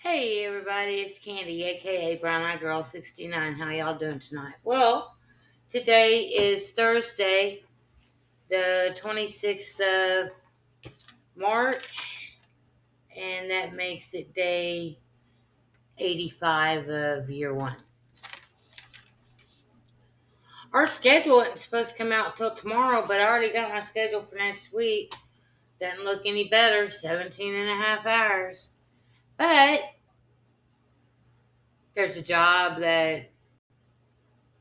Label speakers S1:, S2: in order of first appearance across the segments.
S1: Hey everybody, it's Candy, aka Brown Eye Girl 69. How y'all doing tonight? Well, today is Thursday, the 26th of March, and that makes it day 85 of year one. Our schedule isn't supposed to come out till tomorrow, but I already got my schedule for next week. Doesn't look any better, 17 and a half hours. But there's a job that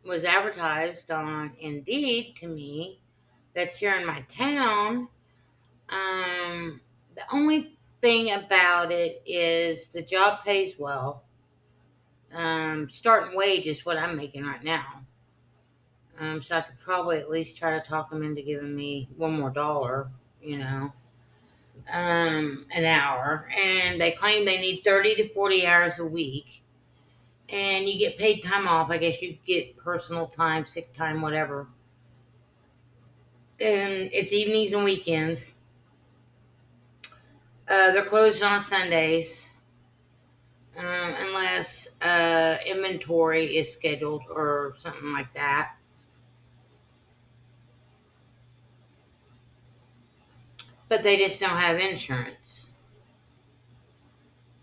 S1: was advertised on Indeed to me that's here in my town. The only thing about it is the job pays well. Starting wage is what I'm making right now. So I could probably at least try to talk them into giving me one more dollar, an hour. And they claim they need 30 to 40 hours a week. And you get paid time off. I guess you get personal time, sick time, whatever. And it's evenings and weekends. They're closed on Sundays, unless inventory is scheduled or something like that. But they just don't have insurance.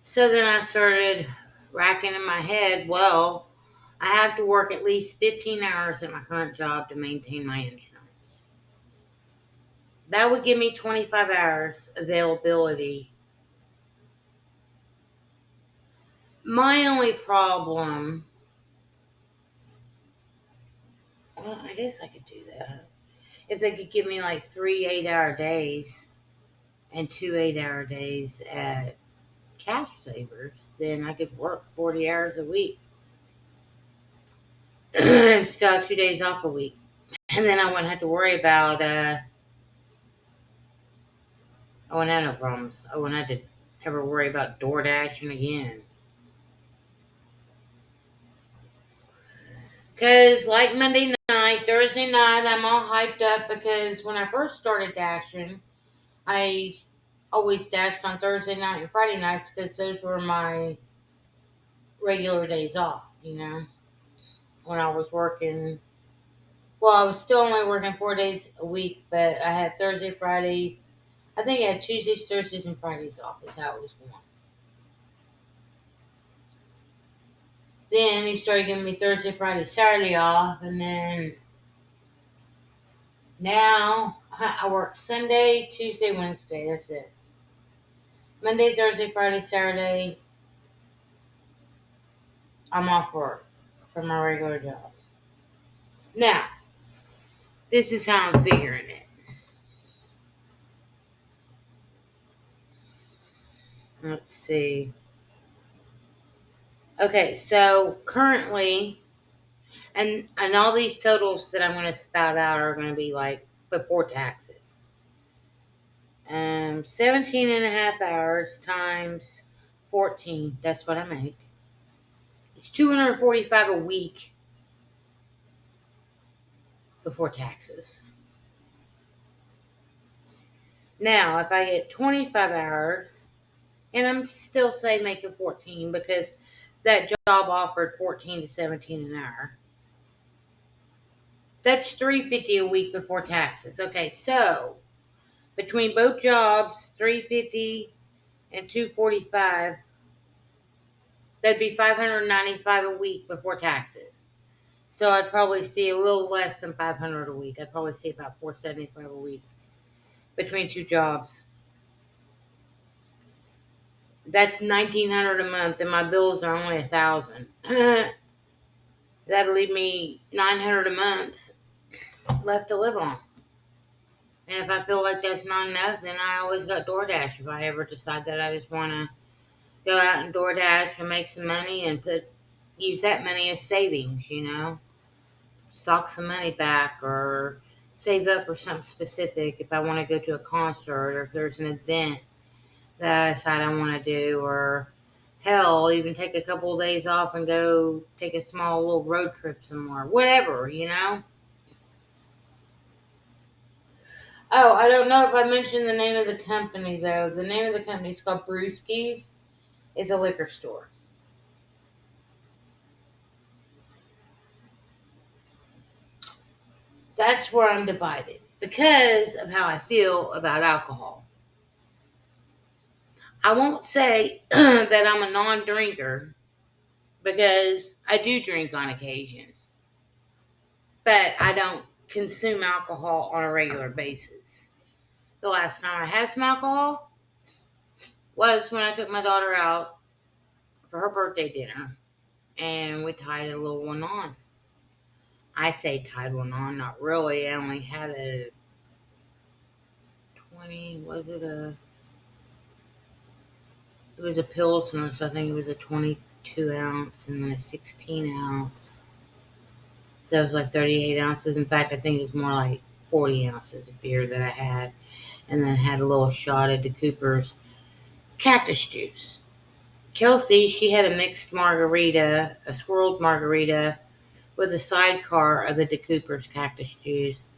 S1: So then I started racking in my head, well, I have to work at least 15 hours at my current job to maintain my insurance. That would give me 25 hours availability. My only problem, well, I guess I could do that. If they could give me like 3 8-hour days and 2 8-hour days at Cash Savers, then I could work 40 hours a week and still have 2 days off a week. And then I wouldn't have to worry about, I wouldn't have no problems. I wouldn't have to ever worry about door dashing again. Because like Monday night, Thursday night, I'm all hyped up because when I first started dashing, I always dashed on Thursday night and Friday nights because those were my regular days off, when I was working. Well, I was still only working 4 days a week, but I had Thursday, Friday. I think I had Tuesdays, Thursdays, and Fridays off. Is how it was going. Then he started giving me Thursday, Friday, Saturday off, and then now I work Sunday, Tuesday, Wednesday. That's it. Monday, Thursday, Friday, Saturday, I'm off work for my regular job. Now, this is how I'm figuring it. Let's see. Okay, so currently, and all these totals that I'm going to spout out are going to be like before taxes. 17 and a half hours times 14, that's what I make. It's 245 a week before taxes. Now, if I get 25 hours, and I'm still say making 14 because that job offered 14 to 17 an hour. That's 350 a week before taxes. Okay, so between both jobs, 350 and 245, that'd be 595 a week before taxes. So I'd probably see a little less than 500 a week. I'd probably see about 475 a week between two jobs. That's 1,900 a month, and my bills are only 1,000. That'll leave me 900 a month left to live on. And if I feel like that's not enough, then I always got DoorDash. If I ever decide that I just want to go out and DoorDash and make some money and use that money as savings, sock some money back or save up for something specific if I want to go to a concert or if there's an event that I decide I want to do, or hell, even take a couple of days off and go take a small little road trip somewhere, whatever. Oh, I don't know if I mentioned the name of the company though. The name of the company is called Brewskis. is a liquor store. That's where I'm divided because of how I feel about alcohol. I won't say that I'm a non drinker because I do drink on occasion, but I don't consume alcohol on a regular basis. The last time I had some alcohol was when I took my daughter out for her birthday dinner and we tied a little one on. I say tied one on, not really. I only had a 20, was it a, it was a Pilsner, so I think it was a 22 ounce and then a 16 ounce. So it was like 38 ounces. In fact, I think it was more like 40 ounces of beer that I had. And then had a little shot of DeCooper's cactus juice. Kelsey, she had a mixed margarita, a swirled margarita with a sidecar of the DeCooper's cactus juice.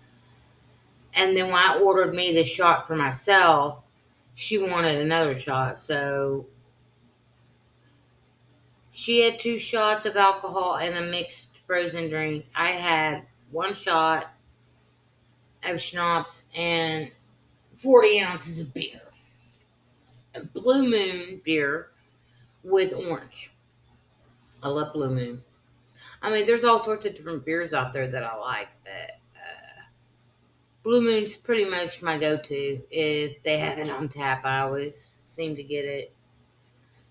S1: And then when I ordered me the shot for myself, she wanted another shot. So she had 2 shots of alcohol and a mixed frozen drink. I had 1 shot of schnapps and 40 ounces of beer. A Blue Moon beer with orange. I love Blue Moon. I mean, there's all sorts of different beers out there that I like, but Blue Moon's pretty much my go-to. If they have it on tap, I always seem to get it.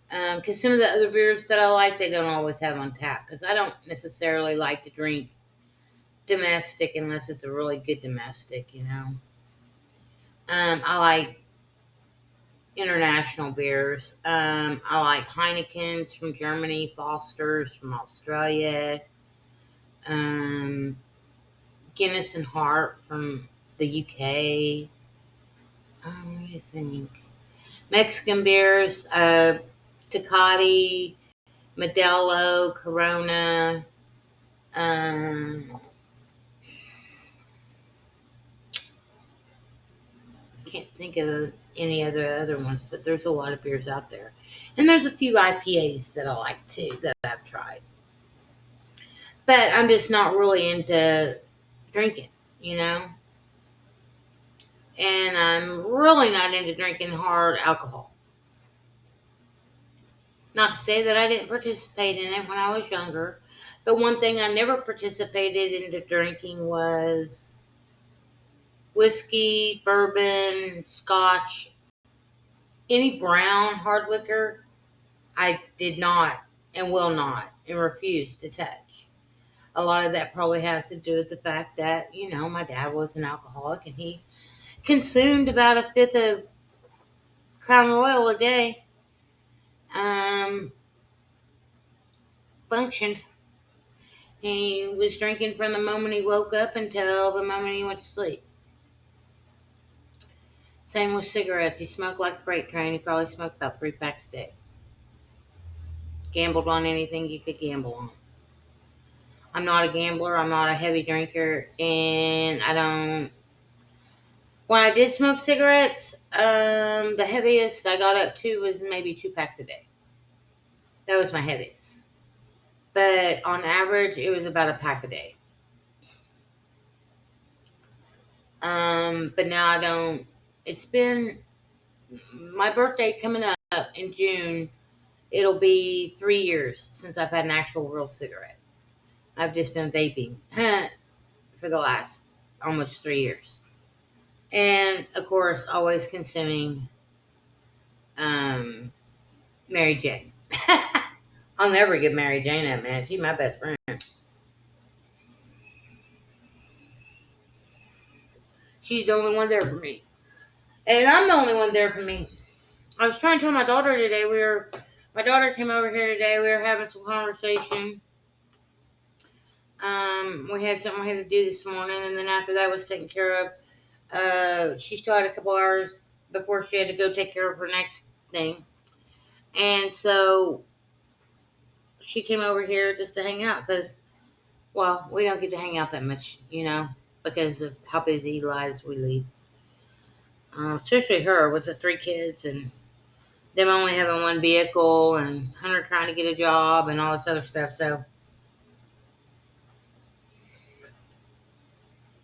S1: Because some of the other beers that I like, they don't always have on tap. Because I don't necessarily like to drink domestic unless it's a really good domestic, you know. I like international beers. I like Heineken's from Germany, Foster's from Australia, Guinness and Hart from the UK. What do you think? Mexican beers, Tecate, Modelo, Corona. Can't think of any other ones, but there's a lot of beers out there, and there's a few IPAs that I like too that I've tried. But I'm just not really into drinking, you know, and I'm really not into drinking hard alcohol. Not to say that I didn't participate in it when I was younger, but one thing I never participated into drinking was whiskey, bourbon, scotch, any brown hard liquor. I did not and will not and refuse to touch. A lot of that probably has to do with the fact that, you know, my dad was an alcoholic and he consumed about a fifth of Crown Royal a day. Um, Functioned. He was drinking from the moment he woke up until the moment he went to sleep. Same with cigarettes. He smoked like a freight train. He probably smoked about 3 packs a day. Gambled on anything you could gamble on. I'm not a gambler. I'm not a heavy drinker. And I don't. When I did smoke cigarettes, the heaviest I got up to was maybe 2 packs a day. That was my heaviest. But on average, it was about a pack a day. But now I don't. It's been my birthday coming up in June. It'll be 3 years since I've had an actual real cigarette. I've just been vaping for the last almost 3 years. And, of course, always consuming Mary Jane. I'll never give Mary Jane up, man. She's my best friend. She's the only one there for me. And I'm the only one there for me. I was trying to tell my daughter today, my daughter came over here today. We were having some conversation. We had something we had to do this morning, and then after that was taken care of. She still had a couple hours before she had to go take care of her next thing. And so she came over here just to hang out because, well, we don't get to hang out that much, you know, because of how busy lives we lead. Especially her with the 3 kids and them only having one vehicle and Hunter trying to get a job and all this other stuff. So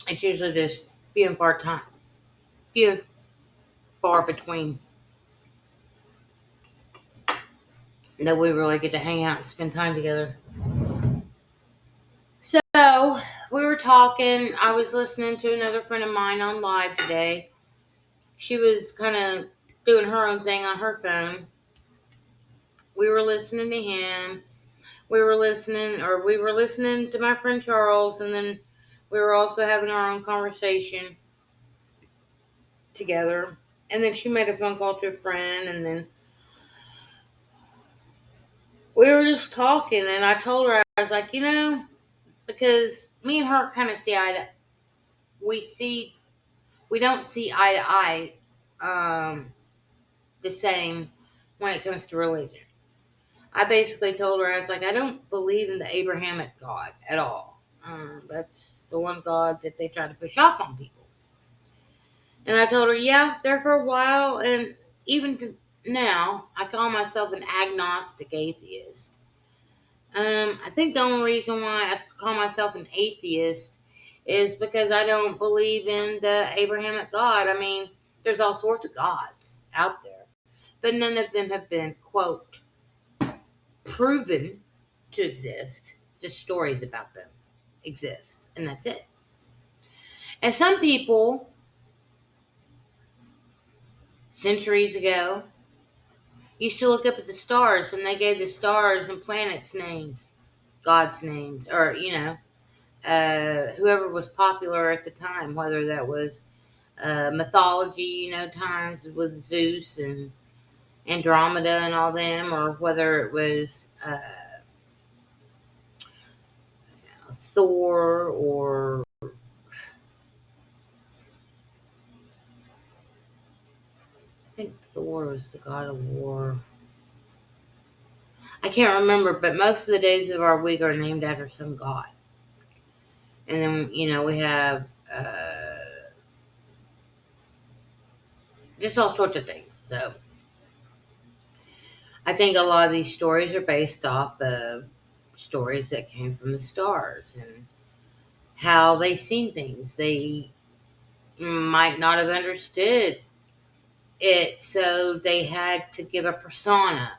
S1: it's usually just few and far time, few and far between that we really get to hang out and spend time together. So we were talking. I was listening to another friend of mine on live today. She was kind of doing her own thing on her phone. We were listening to him. We were listening to my friend Charles, and then we were also having our own conversation together. And then she made a phone call to a friend, and then we were just talking. And I told her, I was like, because me and her kind of see eye to, we see, we don't see eye to eye, the same when it comes to religion. I basically told her, I was like, I don't believe in the Abrahamic God at all. That's the one God that they try to push off on people. And I told her, yeah, there for a while, and even to now, I call myself an agnostic atheist. I think the only reason why I call myself an atheist is because I don't believe in the Abrahamic God. I mean, there's all sorts of gods out there, but none of them have been, quote, proven to exist. Just stories about them exist, and that's it. And some people, centuries ago, used to look up at the stars, and they gave the stars and planets names, God's names, or, whoever was popular at the time, whether that was mythology, times with Zeus and Andromeda and all them, or whether it was Thor, or I think Thor was the god of war. I can't remember, but most of the days of our week are named after some god. And then, we have just all sorts of things. So I think a lot of these stories are based off of stories that came from the stars and how they seen things. They might not have understood it, so they had to give a persona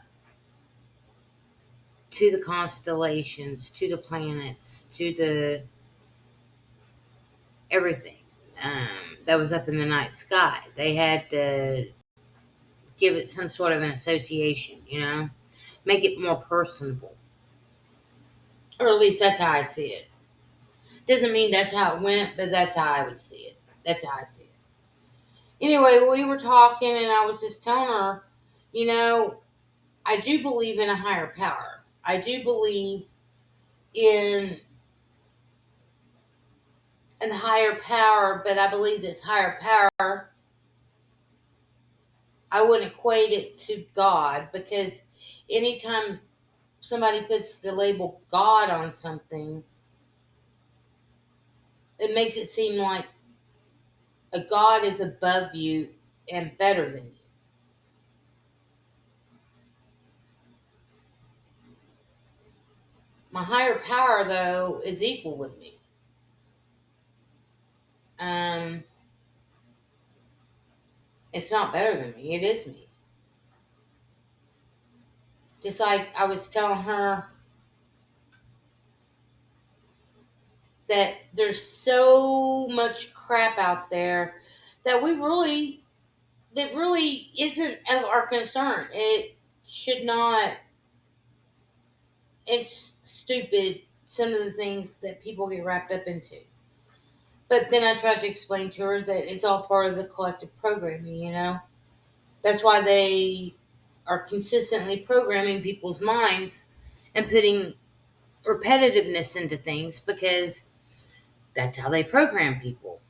S1: to the constellations, to the planets, to the everything that was up in the night sky. They had to give it some sort of an association, make it more personable. Or at least that's how I see it. Doesn't mean that's how it went, but that's how I would see it. That's how I see it. Anyway, we were talking, and I was just telling her, I do believe in a higher power. I do believe in a higher power, but I believe this higher power, I wouldn't equate it to God, because anytime somebody puts the label God on something, it makes it seem like a God is above you and better than you. My higher power, though, is equal with me. Um, it's not better than me. It is me. Just like I was telling her that there's so much crap out there that that really isn't of our concern. It should not. It's stupid, some of the things that people get wrapped up into. But then I tried to explain to her that it's all part of the collective programming. That's why they are consistently programming people's minds and putting repetitiveness into things, because that's how they program people.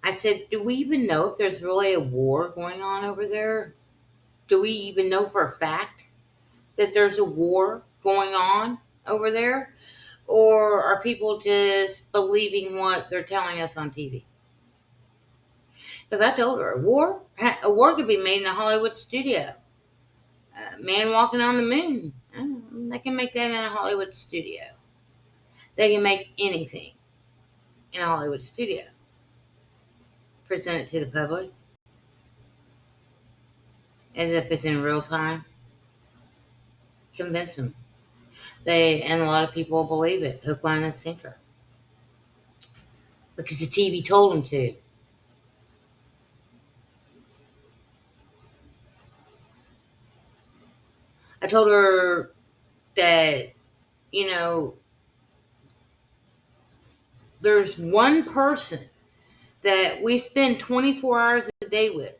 S1: I said, do we even know if there's really a war going on over there? Do we even know for a fact that there's a war going on over there? Or are people just believing what they're telling us on TV? Because I told her a war could be made in a Hollywood studio. Man walking on the moon. They can make that in a Hollywood studio. They can make anything in a Hollywood studio. Present it to the public as if it's in real time. Convince them. And a lot of people believe it, hook, line, and sinker, because the TV told them to. I told her that, you know, there's one person that we spend 24 hours a day with,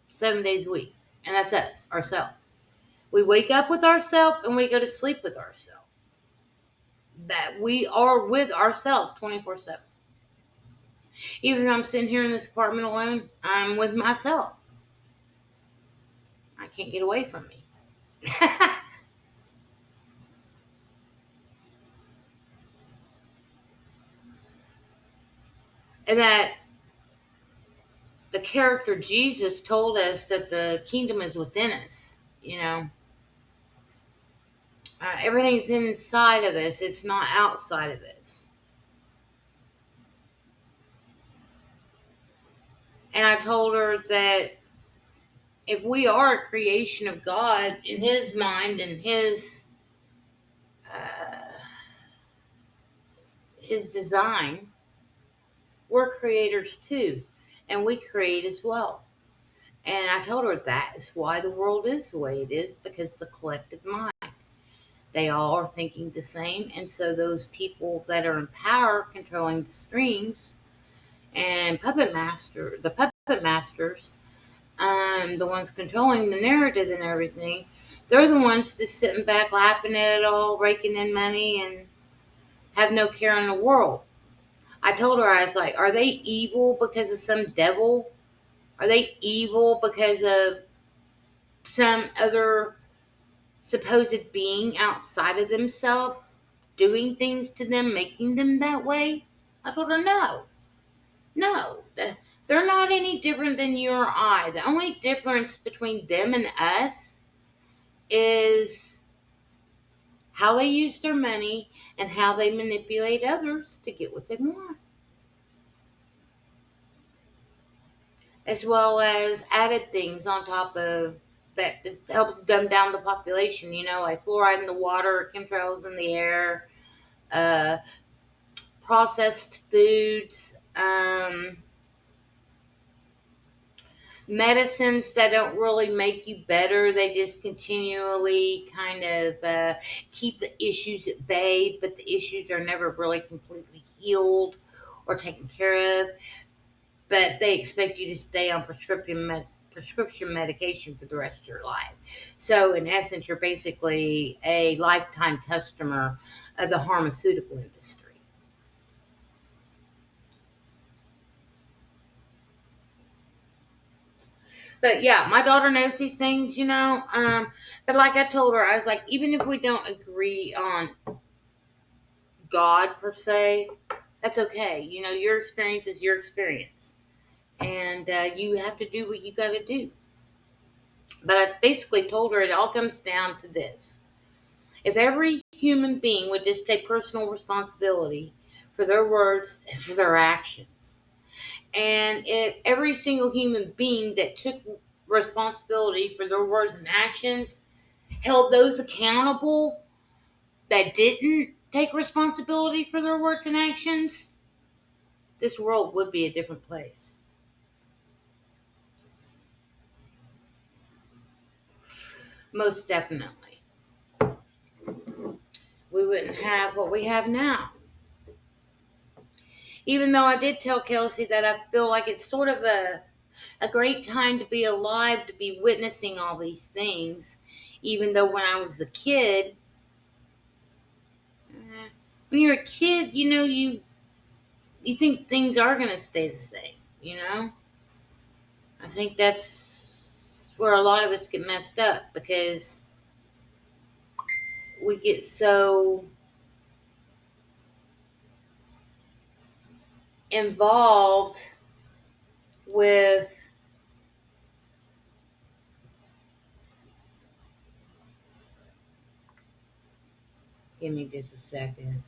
S1: 7 days a week, and that's us, ourselves. We wake up with ourselves and we go to sleep with ourselves. That we are with ourselves 24/7. Even if I'm sitting here in this apartment alone, I'm with myself. I can't get away from me. And that the character Jesus told us that the kingdom is within us. Everything's inside of us. It's not outside of us. And I told her that if we are a creation of God in His mind and His design, we're creators too, and we create as well. And I told her that is why the world is the way it is, because the collective mind. They all are thinking the same, and so those people that are in power controlling the streams and the puppet masters, the ones controlling the narrative and everything, they're the ones just sitting back laughing at it all, raking in money, and have no care in the world. I told her, I was like, are they evil because of some devil? Are they evil because of some other supposed being outside of themselves doing things to them, making them that way? I told her, no. No. They're not any different than you or I. The only difference between them and us is how they use their money and how they manipulate others to get what they want. As well as added things on top of that helps dumb down the population, like fluoride in the water, chemtrails in the air, uh, processed foods, medicines that don't really make you better. They just continually kind of keep the issues at bay, but the issues are never really completely healed or taken care of. But they expect you to stay on prescription medication for the rest of your life. So in essence, you're basically a lifetime customer of the pharmaceutical industry. But yeah, my daughter knows these things. But like I told her, I was like, even if we don't agree on God per se, that's okay. Your experience is your experience. And you have to do what you got to do. But I basically told her it all comes down to this. If every human being would just take personal responsibility for their words and for their actions, and if every single human being that took responsibility for their words and actions held those accountable that didn't take responsibility for their words and actions, this world would be a different place. Most definitely. We wouldn't have what we have now. Even though I did tell Kelsey that I feel like it's sort of a great time to be alive, to be witnessing all these things. Even though when I was a kid, when you're a kid, you think things are going to stay the same. I think that's where a lot of us get messed up, because we get so involved with, give me just a second.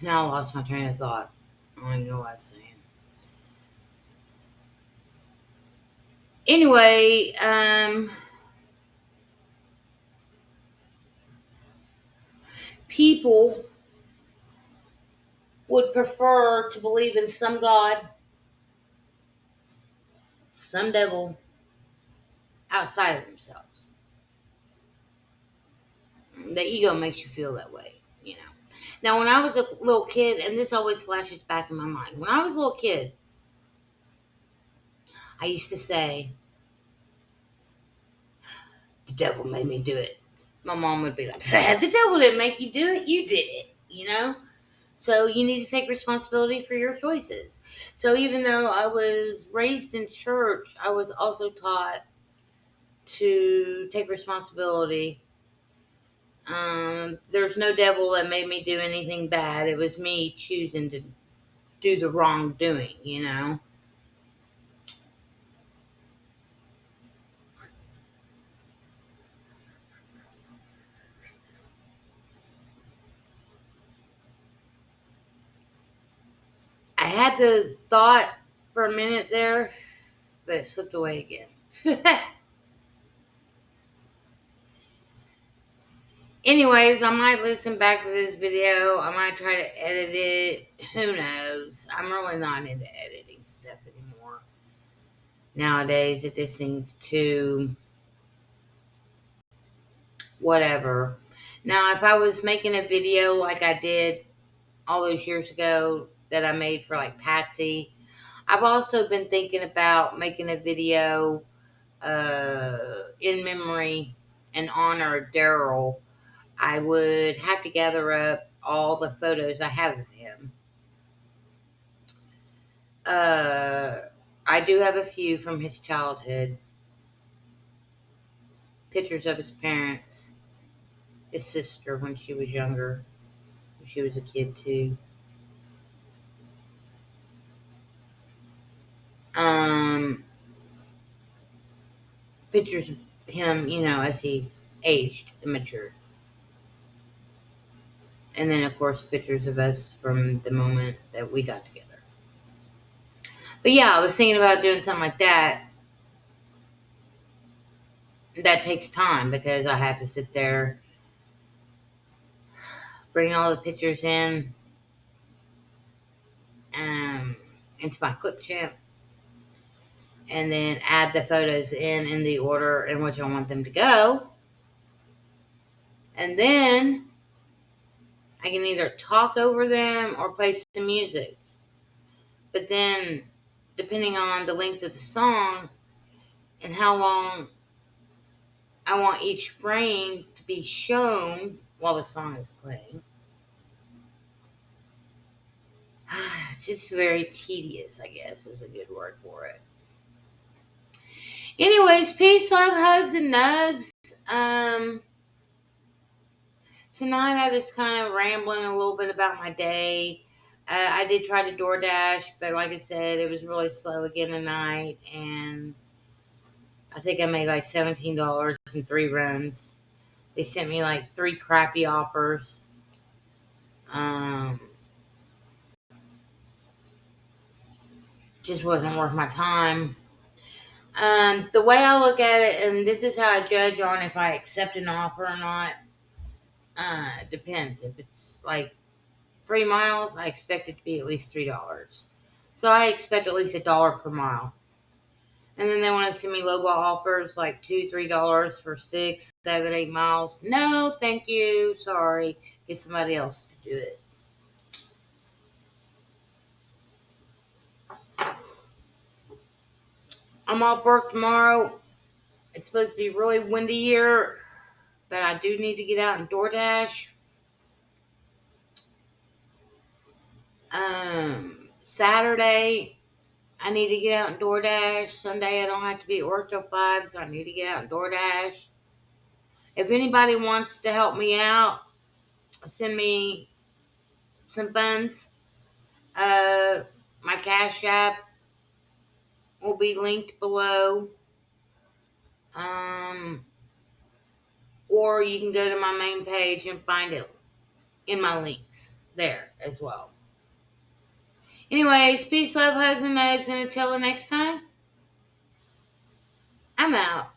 S1: Now I lost my train of thought. I don't know what I was saying. Anyway, people would prefer to believe in some God, some devil outside of themselves. The ego makes you feel that way, you know. Now, when I was a little kid, and this always flashes back in my mind, when I was a little kid, I used to say, the devil made me do it. My mom would be like, the devil didn't make you do it, you did it, you know? So you need to take responsibility for your choices. So even though I was raised in church, I was also taught to take responsibility. There's no devil that made me do anything bad. It was me choosing to do the wrong doing, you know? I had the thought for a minute there, but it slipped away again. Anyways, I might listen back to this video. I might try to edit it. Who knows? I'm really not into editing stuff anymore. Nowadays, it just seems too whatever. Now, if I was making a video like I did all those years ago that I made for like Patsy, I've also been thinking about making a video in memory and honor of Daryl. I would have to gather up all the photos I have of him. Uh, I do have a few from his childhood. Pictures of his parents, his sister when she was younger, when she was a kid too. Um, Pictures of him, you know, as he aged and matured. And then, of course, pictures of us from the moment that we got together. But yeah, I was thinking about doing something like that. That takes time because I have to sit there, bring all the pictures in um, into my clip champ, and then add the photos in the order in which I want them to go. And then I can either talk over them or play some music. But then, depending on the length of the song and how long I want each frame to be shown while the song is playing, it's just very tedious, I guess, is a good word for it. Anyways, peace, love, hugs, and nugs. Tonight I just kind of rambling a little bit about my day. I did try to DoorDash, but like I said, it was really slow again tonight, and I think I made like $17 in 3 runs. They sent me like 3 crappy offers. Um, just wasn't worth my time. The way I look at it, and this is how I judge on if I accept an offer or not. Depends. If it's like 3 miles, I expect it to be at least $3. So I expect at least $1 per mile. And then they want to send me lowball offers like $2, $3 for 6, 7, 8 miles. No, thank you. Sorry. Get somebody else to do it. I'm off work tomorrow. It's supposed to be really windy here, but I do need to get out and DoorDash. Saturday, I need to get out and DoorDash. Sunday, I don't have to be at work till 5, so I need to get out and DoorDash. If anybody wants to help me out, send me some funds. My Cash App will be linked below. Um, or you can go to my main page and find it in my links there as well. Anyways, peace, love, hugs, and nugs, and until the next time, I'm out.